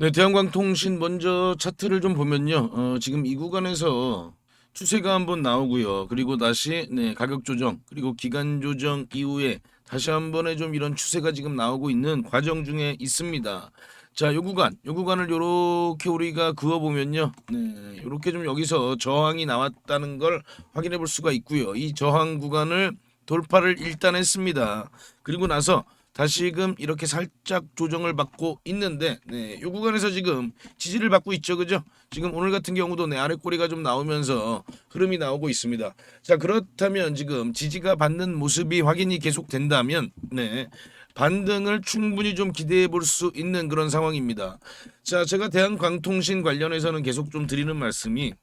네, 대한광통신 먼저 차트를 좀 보면요. 지금 이 구간에서 추세가 한번 나오고요. 그리고 다시 가격 조정, 그리고 기간 조정 이후에 다시 한번의 좀 이런 추세가 지금 나오고 있는 과정 중에 있습니다. 자, 요 구간을 요렇게 우리가 그어 보면요. 네, 요렇게 좀 여기서 저항이 나왔다는 걸 확인해 볼 수가 있고요. 이 저항 구간을 돌파를 일단 했습니다. 그리고 나서 다시금 이렇게 살짝 조정을 받고 있는데, 이 구간에서 지금 지지를 받고 있죠, 그죠? 지금 오늘 같은 경우도 아래 꼬리가 좀 나오면서 흐름이 나오고 있습니다. 자, 그렇다면 지금 지지가 받는 모습이 확인이 계속 된다면, 반등을 충분히 좀 기대해 볼 수 있는 그런 상황입니다. 자, 제가 대한광통신 관련해서는 계속 좀 드리는 말씀이,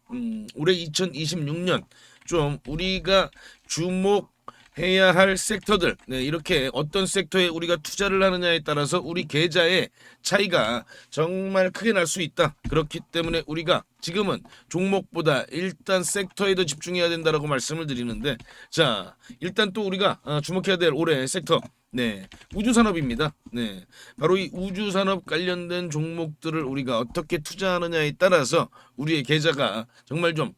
올해 2026년 좀 우리가 주목 해야 할 섹터들, 이렇게 어떤 섹터에 우리가 투자를 하느냐에 따라서 우리 계좌의 차이가 정말 크게 날 수 있다. 그렇기 때문에 우리가 지금은 종목보다 일단 섹터에 더 집중해야 된다라고 말씀을 드리는데, 자, 일단 또 우리가 주목해야 될 올해 섹터, 우주산업입니다. 바로 이 우주산업 관련된 종목들을 우리가 어떻게 투자하느냐에 따라서 우리의 계좌가 정말 좀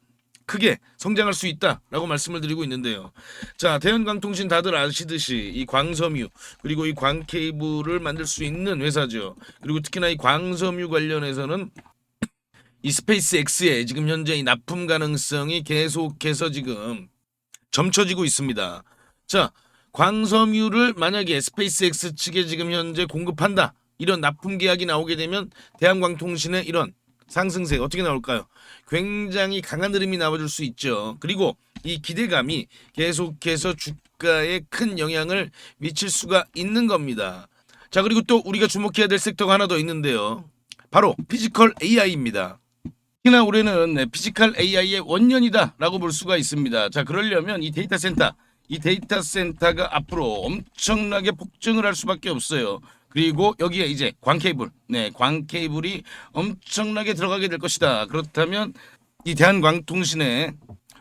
크게 성장할 수 있다라고 말씀을 드리고 있는데요. 자, 대한광통신 다들 아시듯이 이 광섬유 그리고 이 광케이블을 만들 수 있는 회사죠. 그리고 특히나 이 광섬유 관련해서는 이 스페이스 X의 지금 현재 이 납품 가능성이 계속해서 지금 점쳐지고 있습니다. 자, 광섬유를 만약에 스페이스 X 측에 지금 현재 공급한다, 이런 납품 계약이 나오게 되면 대한광통신의 이런 상승세 어떻게 나올까요? 굉장히 강한 흐름이 나와줄 수 있죠. 그리고 이 기대감이 계속해서 주가에 큰 영향을 미칠 수가 있는 겁니다. 자, 그리고 또 우리가 주목해야 될 섹터가 하나 더 있는데요. 바로 피지컬 AI입니다. 특히나 올해는 피지컬 AI의 원년이다라고 볼 수가 있습니다. 자, 그러려면 이 데이터 센터가 앞으로 엄청나게 폭증을 할 수밖에 없어요. 그리고 여기에 이제 광케이블이 엄청나게 들어가게 될 것이다. 그렇다면 이 대한광통신의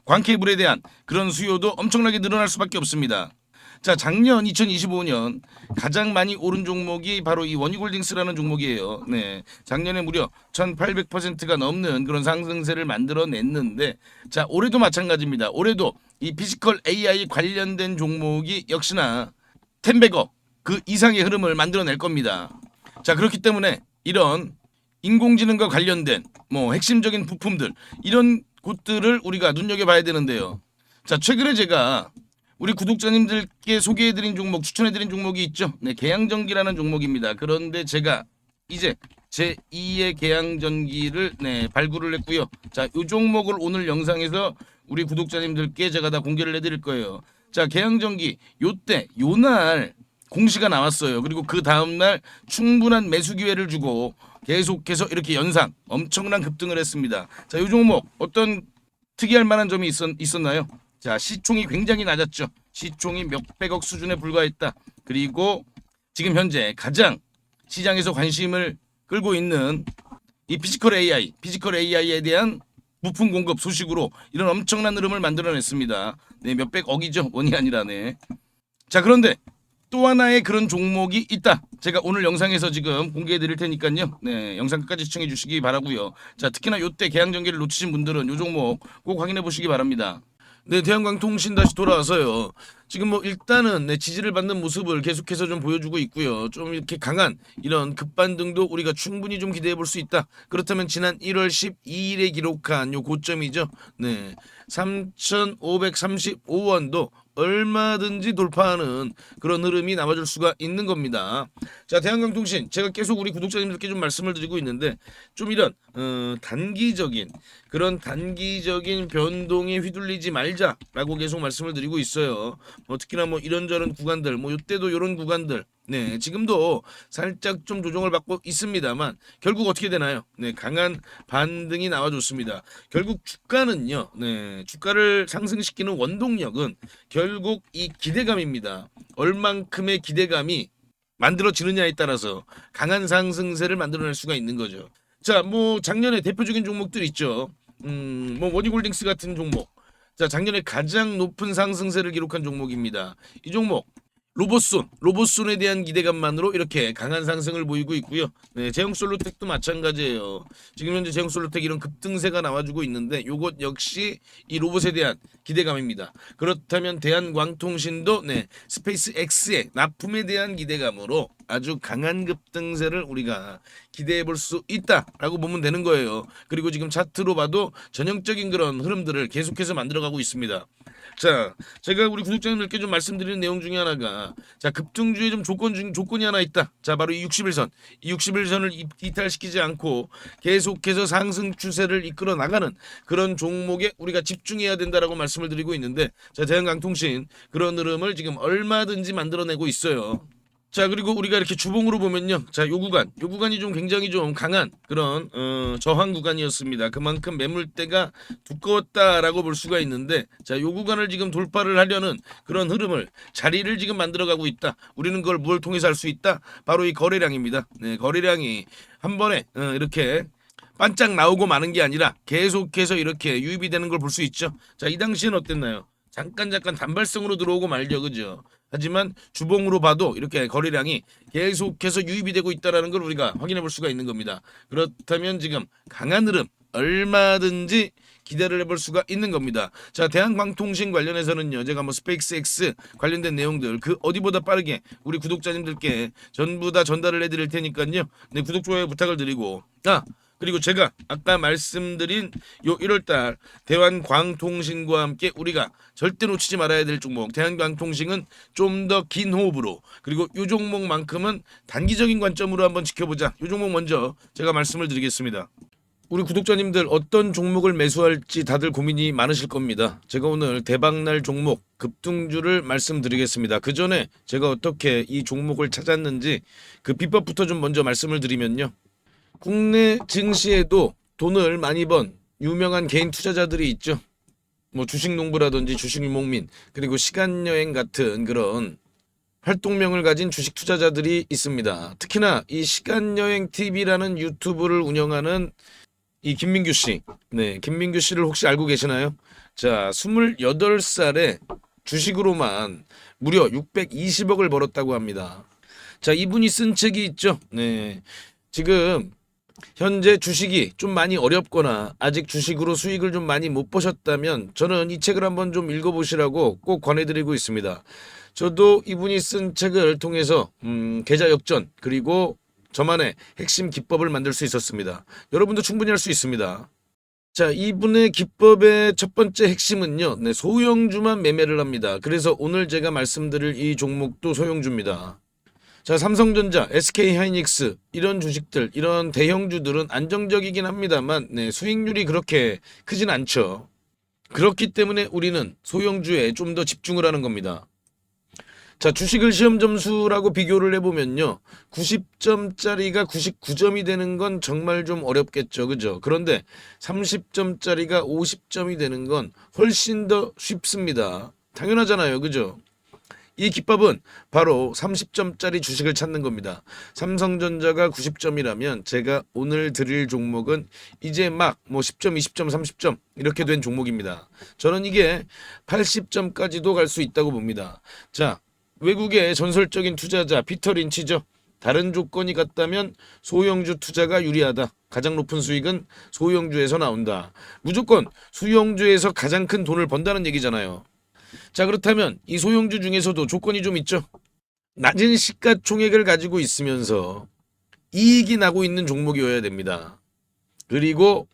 광케이블에 대한 그런 수요도 엄청나게 늘어날 수밖에 없습니다. 자, 작년 2025년 가장 많이 오른 종목이 바로 이 원유골딩스라는 종목이에요. 작년에 무려 1800%가 넘는 그런 상승세를 만들어냈는데, 자, 올해도 마찬가지입니다. 올해도 이 피지컬 AI 관련된 종목이 역시나 10배거 그 이상의 흐름을 만들어낼 겁니다. 자, 그렇기 때문에 이런 인공지능과 관련된 핵심적인 부품들, 이런 곳들을 우리가 눈여겨봐야 되는데요. 자, 최근에 제가 우리 구독자님들께 소개해드린 종목, 추천해드린 종목이 있죠. 계양전기라는 종목입니다. 그런데 제가 이제 제 2의 계양전기를 발굴을 했고요. 자, 이 종목을 오늘 영상에서 우리 구독자님들께 제가 다 공개를 해드릴 거예요. 자, 계양전기 요날 공시가 나왔어요. 그리고 그 다음날 충분한 매수 기회를 주고 계속해서 이렇게 연상 엄청난 급등을 했습니다. 자, 이 종목 어떤 특이할 만한 점이 있었나요? 자, 시총이 굉장히 낮았죠. 시총이 몇백억 수준에 불과했다. 그리고 지금 현재 가장 시장에서 관심을 끌고 있는 이 피지컬 AI에 대한 부품 공급 소식으로 이런 엄청난 흐름을 만들어냈습니다. 몇백억이죠. 원이 아니라. 자, 그런데 또 하나의 그런 종목이 있다. 제가 오늘 영상에서 지금 공개해 드릴 테니까요. 영상 끝까지 시청해 주시기 바라고요. 자, 특히나 요때 계양전기를 놓치신 분들은 요 종목 꼭 확인해 보시기 바랍니다. 대한광통신 다시 돌아와서요. 지금 일단은 지지를 받는 모습을 계속해서 좀 보여주고 있고요. 좀 이렇게 강한 이런 급반등도 우리가 충분히 좀 기대해 볼 수 있다. 그렇다면 지난 1월 12일에 기록한 요 고점이죠. 3,535원도 얼마든지 돌파하는 그런 흐름이 나와줄 수가 있는 겁니다. 자, 대한광통신 제가 계속 우리 구독자님들께 좀 말씀을 드리고 있는데, 좀 이런 단기적인 변동에 휘둘리지 말자라고 계속 말씀을 드리고 있어요. 특히나 이런저런 구간들, 이때도 이런 구간들, 지금도 살짝 좀 조정을 받고 있습니다만 결국 어떻게 되나요? 강한 반등이 나와줬습니다. 결국 주가는요, 주가를 상승시키는 원동력은 결국 이 기대감입니다. 얼만큼의 기대감이 만들어지느냐에 따라서 강한 상승세를 만들어낼 수가 있는 거죠. 자, 작년에 대표적인 종목들 있죠. 원유골딩스 같은 종목. 자, 작년에 가장 높은 상승세를 기록한 종목입니다. 이 종목 로봇손에 대한 기대감만으로 이렇게 강한 상승을 보이고 있고요. 네, 제형솔루텍도 마찬가지예요. 지금 현재 제형솔루텍 이런 급등세가 나와주고 있는데 요것 역시 이 로봇에 대한 기대감입니다. 그렇다면 대한광통신도 네, 스페이스 X의 납품에 대한 기대감으로 아주 강한 급등세를 우리가 기대해 볼 수 있다라고 보면 되는 거예요. 그리고 지금 차트로 봐도 전형적인 그런 흐름들을 계속해서 만들어가고 있습니다. 자, 제가 우리 구독자님들께 좀 말씀드리는 내용 중에 하나가, 자, 급등주에 좀 조건이 하나 있다. 자, 바로 이 60일선. 이 60일선을 이탈시키지 않고 계속해서 상승 추세를 이끌어 나가는 그런 종목에 우리가 집중해야 된다라고 말씀을 드리고 있는데, 자, 대한강통신 그런 흐름을 지금 얼마든지 만들어내고 있어요. 자, 그리고 우리가 이렇게 주봉으로 보면요, 자, 요 구간이 좀 굉장히 좀 강한 그런 저항 구간이었습니다. 그만큼 매물대가 두꺼웠다라고 볼 수가 있는데, 자, 요 구간을 지금 돌파를 하려는 그런 흐름을 자리를 지금 만들어가고 있다. 우리는 그걸 무엇을 통해서 할 수 있다? 바로 이 거래량입니다. 네, 거래량이 한 번에 이렇게 반짝 나오고 마는 게 아니라 계속해서 이렇게 유입이 되는 걸 볼 수 있죠. 자, 이 당시엔 어땠나요? 잠깐 단발성으로 들어오고 말죠, 그죠? 하지만 주봉으로 봐도 이렇게 거래량이 계속해서 유입이 되고 있다는 걸 우리가 확인해 볼 수가 있는 겁니다. 그렇다면 지금 강한 흐름 얼마든지 기대를 해볼 수가 있는 겁니다. 자, 대한광통신 관련해서는요, 제가 뭐 스페이스 X 관련된 내용들 그 어디보다 빠르게 우리 구독자님들께 전부 다 전달을 해드릴 테니까요. 네, 구독 좋아요 부탁을 드리고, 그리고 제가 아까 말씀드린 요 1월달 대한광통신과 함께 우리가 절대 놓치지 말아야 될 종목, 대한광통신은 좀 더 긴 호흡으로, 그리고 요 종목만큼은 단기적인 관점으로 한번 지켜보자. 요 종목 먼저 제가 말씀을 드리겠습니다. 우리 구독자님들 어떤 종목을 매수할지 다들 고민이 많으실 겁니다. 제가 오늘 대박날 종목 급등주를 말씀드리겠습니다. 그 전에 제가 어떻게 이 종목을 찾았는지 그 비법부터 좀 먼저 말씀을 드리면요. 국내 증시에도 돈을 많이 번 유명한 개인 투자자들이 있죠. 뭐 주식농부라든지 주식유목민, 그리고 시간여행 같은 그런 활동명을 가진 주식 투자자들이 있습니다. 특히나 이 시간여행 TV라는 유튜브를 운영하는 이 김민규 씨. 네, 김민규 씨를 혹시 알고 계시나요? 자, 28살에 주식으로만 무려 620억을 벌었다고 합니다. 자, 이분이 쓴 책이 있죠. 네. 지금 현재 주식이 좀 많이 어렵거나 아직 주식으로 수익을 좀 많이 못 보셨다면 저는 이 책을 한번 좀 읽어보시라고 꼭 권해드리고 있습니다. 저도 이분이 쓴 책을 통해서 계좌 역전 그리고 저만의 핵심 기법을 만들 수 있었습니다. 여러분도 충분히 할 수 있습니다. 자, 이분의 기법의 첫 번째 핵심은요, 네, 소형주만 매매를 합니다. 그래서 오늘 제가 말씀드릴 이 종목도 소형주입니다. 자, 삼성전자, SK하이닉스 이런 주식들, 이런 대형주들은 안정적이긴 합니다만 네, 수익률이 그렇게 크진 않죠. 그렇기 때문에 우리는 소형주에 좀 더 집중을 하는 겁니다. 자, 주식을 시험 점수라고 비교를 해보면요, 90점짜리가 99점이 되는 건 정말 좀 어렵겠죠, 그죠? 그런데 30점짜리가 50점이 되는 건 훨씬 더 쉽습니다. 당연하잖아요, 그죠? 이 기법은 바로 30점짜리 주식을 찾는 겁니다. 삼성전자가 90점이라면 제가 오늘 드릴 종목은 이제 막 뭐 10점, 20점, 30점 이렇게 된 종목입니다. 저는 이게 80점까지도 갈 수 있다고 봅니다. 자, 외국의 전설적인 투자자 피터 린치죠. 다른 조건이 같다면 소형주 투자가 유리하다. 가장 높은 수익은 소형주에서 나온다. 무조건 소형주에서 가장 큰 돈을 번다는 얘기잖아요. 자, 그렇다면 이 소형주 중에서도 조건이 좀 있죠. 낮은 시가총액을 가지고 있으면서 이익이 나고 있는 종목이어야 됩니다. 그리고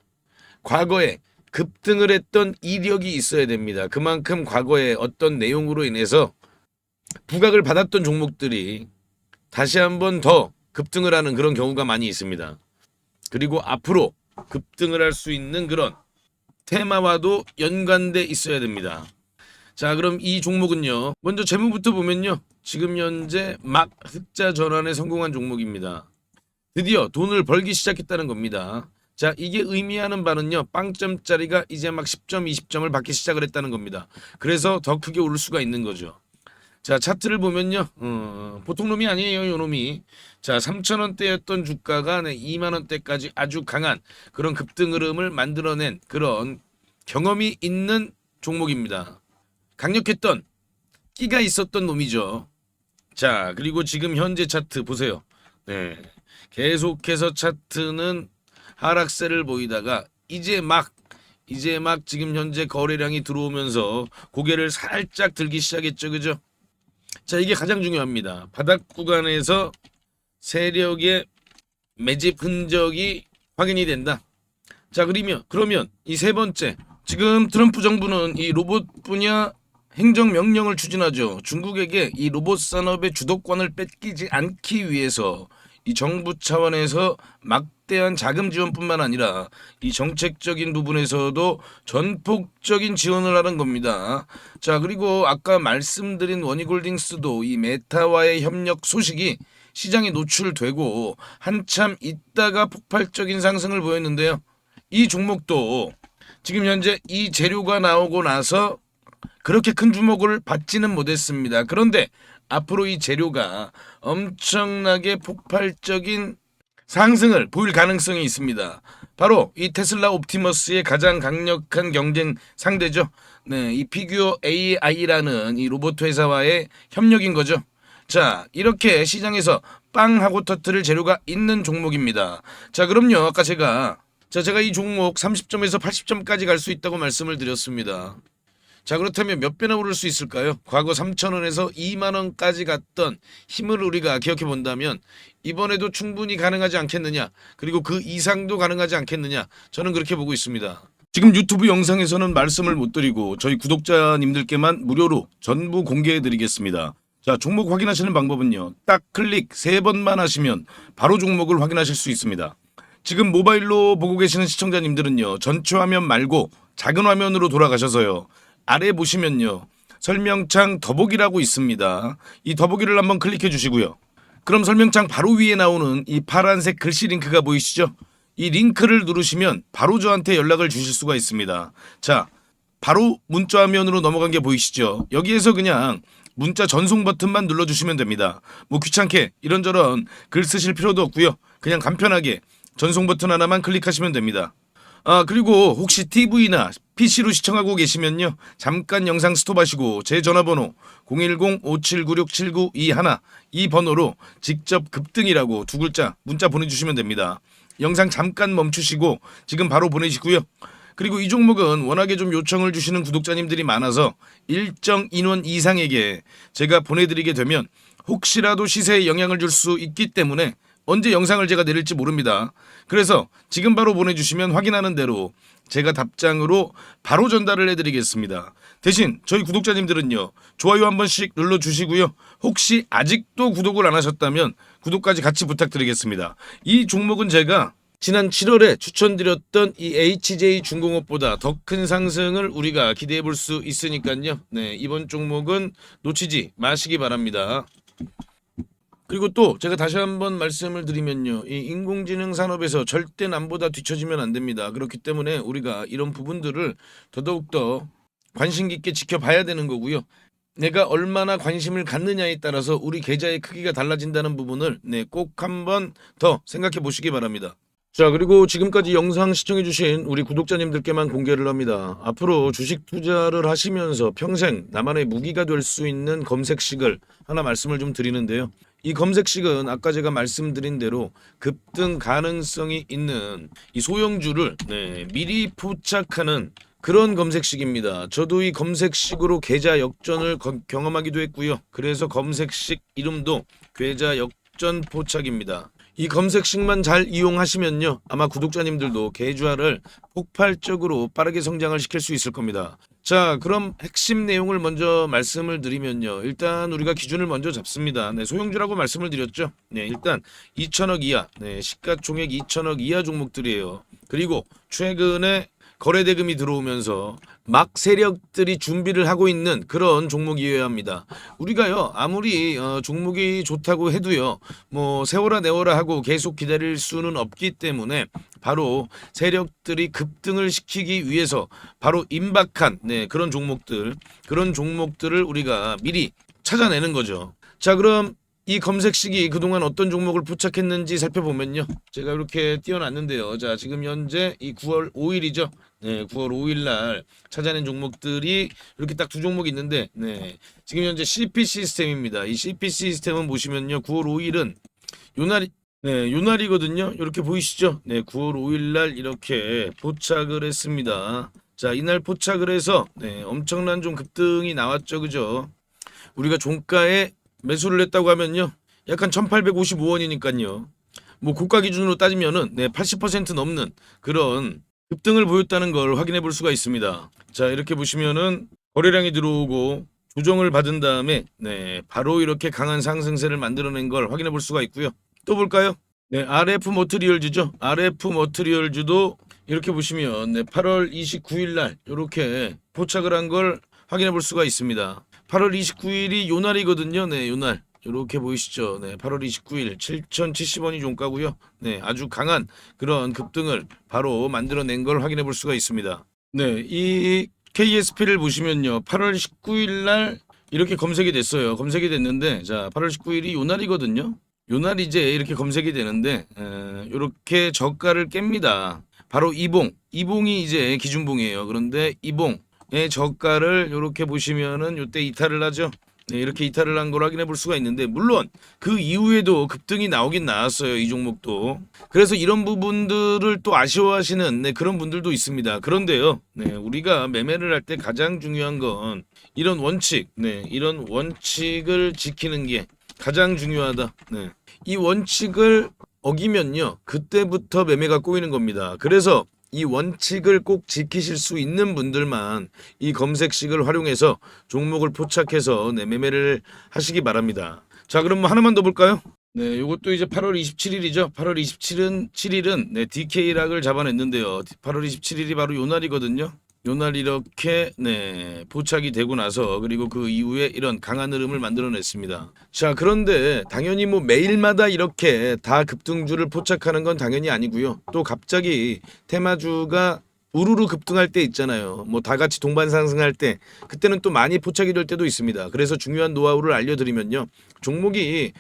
과거에 급등을 했던 이력이 있어야 됩니다. 그만큼 과거에 어떤 내용으로 인해서 부각을 받았던 종목들이 다시 한번 더 급등을 하는 그런 경우가 많이 있습니다. 그리고 앞으로 급등을 할 수 있는 그런 테마와도 연관돼 있어야 됩니다. 자, 그럼 이 종목은요, 먼저 재무부터 보면요, 지금 현재 막 흑자 전환에 성공한 종목입니다. 드디어 돈을 벌기 시작했다는 겁니다. 자, 이게 의미하는 바는요, 빵점짜리가 이제 막 10점, 20점을 받기 시작을 했다는 겁니다. 그래서 더 크게 오를 수가 있는 거죠. 자, 차트를 보면요, 보통 놈이 아니에요, 요 놈이. 자, 3,000원대였던 주가가 2만원대까지 아주 강한 그런 급등 흐름을 만들어낸 그런 경험이 있는 종목입니다. 강력했던 끼가 있었던 놈이죠. 자, 그리고 지금 현재 차트 보세요. 네. 계속해서 차트는 하락세를 보이다가 이제 막 지금 현재 거래량이 들어오면서 고개를 살짝 들기 시작했죠. 그죠? 자, 이게 가장 중요합니다. 바닥 구간에서 세력의 매집 흔적이 확인이 된다. 자, 그러면 이 세 번째, 지금 트럼프 정부는 이 로봇 분야 행정명령을 추진하죠. 중국에게 이 로봇 산업의 주도권을 뺏기지 않기 위해서 이 정부 차원에서 막대한 자금 지원뿐만 아니라 이 정책적인 부분에서도 전폭적인 지원을 하는 겁니다. 자, 그리고 아까 말씀드린 원희골딩스도 이 메타와의 협력 소식이 시장에 노출되고 한참 있다가 폭발적인 상승을 보였는데요. 이 종목도 지금 현재 이 재료가 나오고 나서 그렇게 큰 주목을 받지는 못했습니다. 그런데 앞으로 이 재료가 엄청나게 폭발적인 상승을 보일 가능성이 있습니다. 바로 이 테슬라 옵티머스의 가장 강력한 경쟁 상대죠. 네, 이 피규어 AI라는 이 로봇 회사와의 협력인 거죠. 자, 이렇게 시장에서 빵 하고 터트릴 재료가 있는 종목입니다. 자, 그럼요. 아까 제가 이 종목 30점에서 80점까지 갈 수 있다고 말씀을 드렸습니다. 자, 그렇다면 몇 배나 오를 수 있을까요? 과거 3,000원에서 2만원까지 갔던 힘을 우리가 기억해 본다면 이번에도 충분히 가능하지 않겠느냐, 그리고 그 이상도 가능하지 않겠느냐, 저는 그렇게 보고 있습니다. 지금 유튜브 영상에서는 말씀을 못 드리고 저희 구독자님들께만 무료로 전부 공개해 드리겠습니다. 자, 종목 확인하시는 방법은요, 딱 클릭 3번만 하시면 바로 종목을 확인하실 수 있습니다. 지금 모바일로 보고 계시는 시청자님들은요, 전체 화면 말고 작은 화면으로 돌아가셔서요, 아래 보시면요, 설명창 더보기라고 있습니다. 이 더보기를 한번 클릭해 주시고요. 그럼 설명창 바로 위에 나오는 이 파란색 글씨 링크가 보이시죠? 이 링크를 누르시면 바로 저한테 연락을 주실 수가 있습니다. 자, 바로 문자 화면으로 넘어간 게 보이시죠? 여기에서 그냥 문자 전송 버튼만 눌러주시면 됩니다. 뭐 귀찮게 이런저런 글 쓰실 필요도 없고요. 그냥 간편하게 전송 버튼 하나만 클릭하시면 됩니다. 아, 그리고 혹시 TV나 PC로 시청하고 계시면요, 잠깐 영상 스톱하시고 제 전화번호 010-5796-7921 이 번호로 직접 급등이라고 2글자 문자 보내주시면 됩니다. 영상 잠깐 멈추시고 지금 바로 보내시고요. 그리고 이 종목은 워낙에 좀 요청을 주시는 구독자님들이 많아서 일정 인원 이상에게 제가 보내드리게 되면 혹시라도 시세에 영향을 줄 수 있기 때문에 언제 영상을 제가 내릴지 모릅니다. 그래서 지금 바로 보내주시면 확인하는 대로 제가 답장으로 바로 전달을 해드리겠습니다. 대신 저희 구독자님들은요, 좋아요 한 번씩 눌러주시고요. 혹시 아직도 구독을 안 하셨다면 구독까지 같이 부탁드리겠습니다. 이 종목은 제가 지난 7월에 추천드렸던 이 HJ중공업보다 더 큰 상승을 우리가 기대해 볼 수 있으니까요. 네, 이번 종목은 놓치지 마시기 바랍니다. 그리고 또 제가 다시 한번 말씀을 드리면요, 이 인공지능 산업에서 절대 남보다 뒤처지면 안 됩니다. 그렇기 때문에 우리가 이런 부분들을 더더욱더 관심 깊게 지켜봐야 되는 거고요. 내가 얼마나 관심을 갖느냐에 따라서 우리 계좌의 크기가 달라진다는 부분을 꼭 한번 더 생각해 보시기 바랍니다. 자, 그리고 지금까지 영상 시청해주신 우리 구독자님들께만 공개를 합니다. 앞으로 주식 투자를 하시면서 평생 나만의 무기가 될 수 있는 검색식을 하나 말씀을 좀 드리는데요. 이 검색식은 아까 제가 말씀드린 대로 급등 가능성이 있는 이 소형주를 미리 포착하는 그런 검색식입니다. 저도 이 검색식으로 계좌 역전을 경험하기도 했고요. 그래서 검색식 이름도 계좌 역전 포착입니다. 이 검색식만 잘 이용하시면요, 아마 구독자님들도 계좌를 폭발적으로 빠르게 성장을 시킬 수 있을 겁니다. 자, 그럼 핵심 내용을 먼저 말씀을 드리면요, 일단 우리가 기준을 먼저 잡습니다. 소형주라고 말씀을 드렸죠. 일단 2천억 이하, 시가총액 2천억 이하 종목들이에요. 그리고 최근에 거래대금이 들어오면서 막 세력들이 준비를 하고 있는 그런 종목이어야 합니다. 우리가요, 아무리 종목이 좋다고 해도요, 뭐 세워라 내워라 하고 계속 기다릴 수는 없기 때문에 바로 세력들이 급등을 시키기 위해서 바로 임박한 그런 종목들을 우리가 미리 찾아내는 거죠. 자, 그럼 이 검색식이 그동안 어떤 종목을 포착했는지 살펴보면요. 제가 이렇게 띄워놨는데요. 자, 지금 현재 이 9월 5일이죠. 네, 9월 5일 날 찾아낸 종목들이 이렇게 딱 두 종목이 있는데, 네, 지금 현재 CP 시스템입니다. 이 CP 시스템은 보시면요. 9월 5일은 요날이, 네, 요날이거든요. 이렇게 보이시죠? 네, 9월 5일 날 이렇게 포착을 했습니다. 자, 이날 포착을 해서, 네, 엄청난 좀 급등이 나왔죠. 그죠? 우리가 종가에 매수를 했다고 하면요. 약간 1855원이니까요. 뭐 고가 기준으로 따지면은 네, 80% 넘는 그런 급등을 보였다는 걸 확인해 볼 수가 있습니다. 자, 이렇게 보시면은 거래량이 들어오고 조정을 받은 다음에 네, 바로 이렇게 강한 상승세를 만들어낸 걸 확인해 볼 수가 있고요. 또 볼까요? 네, RF 머트리얼즈죠. RF 머트리얼즈도 이렇게 보시면 네, 8월 29일 날 이렇게 포착을 한 걸 확인해 볼 수가 있습니다. 8월 29일이 요날이거든요. 네, 요날. 이렇게 보이시죠? 네, 8월 29일 7,070원이 종가고요. 네, 아주 강한 그런 급등을 바로 만들어낸 걸 확인해 볼 수가 있습니다. 네, 이 KSP를 보시면요. 8월 19일 날 이렇게 검색이 됐어요. 검색이 됐는데 자, 8월 19일이 요날이거든요. 요날 이제 이렇게 검색이 되는데 이렇게 저가를 깹니다. 바로 이봉이 이제 기준봉이에요. 그런데 이봉의 저가를 이렇게 보시면은 이때 이탈을 하죠. 네, 이렇게 이탈을 한 걸 확인해 볼 수가 있는데 물론 그 이후에도 급등이 나오긴 나왔어요. 이 종목도. 그래서 이런 부분들을 또 아쉬워하시는 네, 그런 분들도 있습니다. 그런데요. 네, 우리가 매매를 할 때 가장 중요한 건 이런 원칙, 네, 이런 원칙을 지키는 게 가장 중요하다. 네. 이 원칙을 어기면요. 그때부터 매매가 꼬이는 겁니다. 그래서 이 원칙을 꼭 지키실 수 있는 분들만 이 검색식을 활용해서 종목을 포착해서 네, 매매를 하시기 바랍니다. 자, 그럼 뭐 하나만 더 볼까요? 네, 요것도 이제 8월 27일이죠. 8월 27일은 네, DK락을 잡아냈는데요. 8월 27일이 바로 요 날이거든요. 요날 이렇게 네, 포착이 되고 나서 그리고 그 이후에 이런 강한 흐름을 만들어냈습니다. 자, 그런데 당연히 뭐 매일마다 이렇게 다 급등주를 포착하는 건 당연히 아니고요. 또 갑자기 테마주가 우르르 급등할 때 있잖아요. 뭐 다 같이 동반 상승할 때 그때는 또 많이 포착이 될 때도 있습니다. 그래서 중요한 노하우를 알려드리면요. 종목이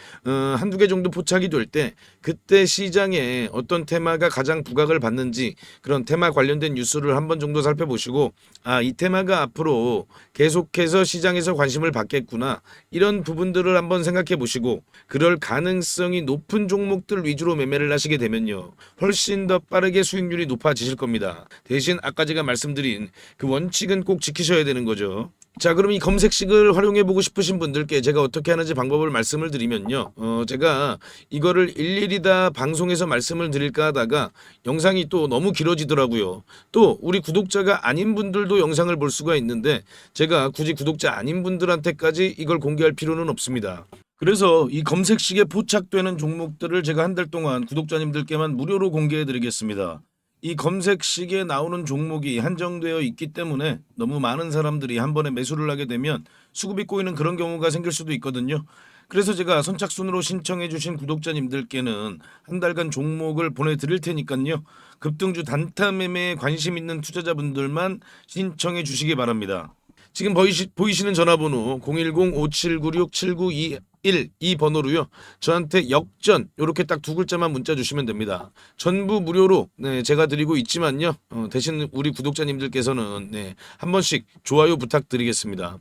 한두 개 정도 포착이 될 때 그때 시장에 어떤 테마가 가장 부각을 받는지 그런 테마 관련된 뉴스를 한 번 정도 살펴보시고 아, 이 테마가 앞으로 계속해서 시장에서 관심을 받겠구나 이런 부분들을 한번 생각해 보시고 그럴 가능성이 높은 종목들 위주로 매매를 하시게 되면요. 훨씬 더 빠르게 수익률이 높아지실 겁니다. 대신 아까 제가 말씀드린 그 원칙은 꼭 지키셔야 되는 거죠. 자, 그럼 이 검색식을 활용해 보고 싶으신 분들께 제가 어떻게 하는지 방법을 말씀을 드리면요. 제가 이거를 일일이 다 방송에서 말씀을 드릴까 하다가 영상이 또 너무 길어지더라고요. 또 우리 구독자가 아닌 분들도 영상을 볼 수가 있는데 제가 굳이 구독자 아닌 분들한테까지 이걸 공개할 필요는 없습니다. 그래서 이 검색식에 포착되는 종목들을 제가 한 달 동안 구독자님들께만 무료로 공개해 드리겠습니다. 이 검색식에 나오는 종목이 한정되어 있기 때문에 너무 많은 사람들이 한 번에 매수를 하게 되면 수급이 꼬이는 그런 경우가 생길 수도 있거든요. 그래서 제가 선착순으로 신청해 주신 구독자님들께는 한 달간 종목을 보내드릴 테니까요. 급등주 단타 매매에 관심 있는 투자자분들만 신청해 주시기 바랍니다. 지금 보이시는 전화번호 010-5796-7921 이 번호로요. 저한테 역전 이렇게 딱 두 글자만 문자 주시면 됩니다. 전부 무료로 네, 제가 드리고 있지만요. 대신 우리 구독자님들께서는 네, 한 번씩 좋아요 부탁드리겠습니다.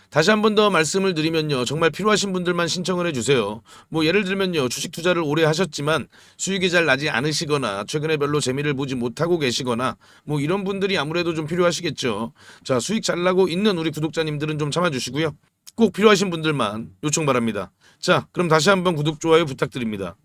다시 한 번 더 말씀을 드리면요. 정말 필요하신 분들만 신청을 해주세요. 뭐 예를 들면요. 주식 투자를 오래 하셨지만 수익이 잘 나지 않으시거나 최근에 별로 재미를 보지 못하고 계시거나 뭐 이런 분들이 아무래도 좀 필요하시겠죠. 자, 수익 잘 나고 있는 우리 구독자님들은 좀 참아주시고요. 꼭 필요하신 분들만 요청 바랍니다. 자, 그럼 다시 한번 구독, 좋아요 부탁드립니다.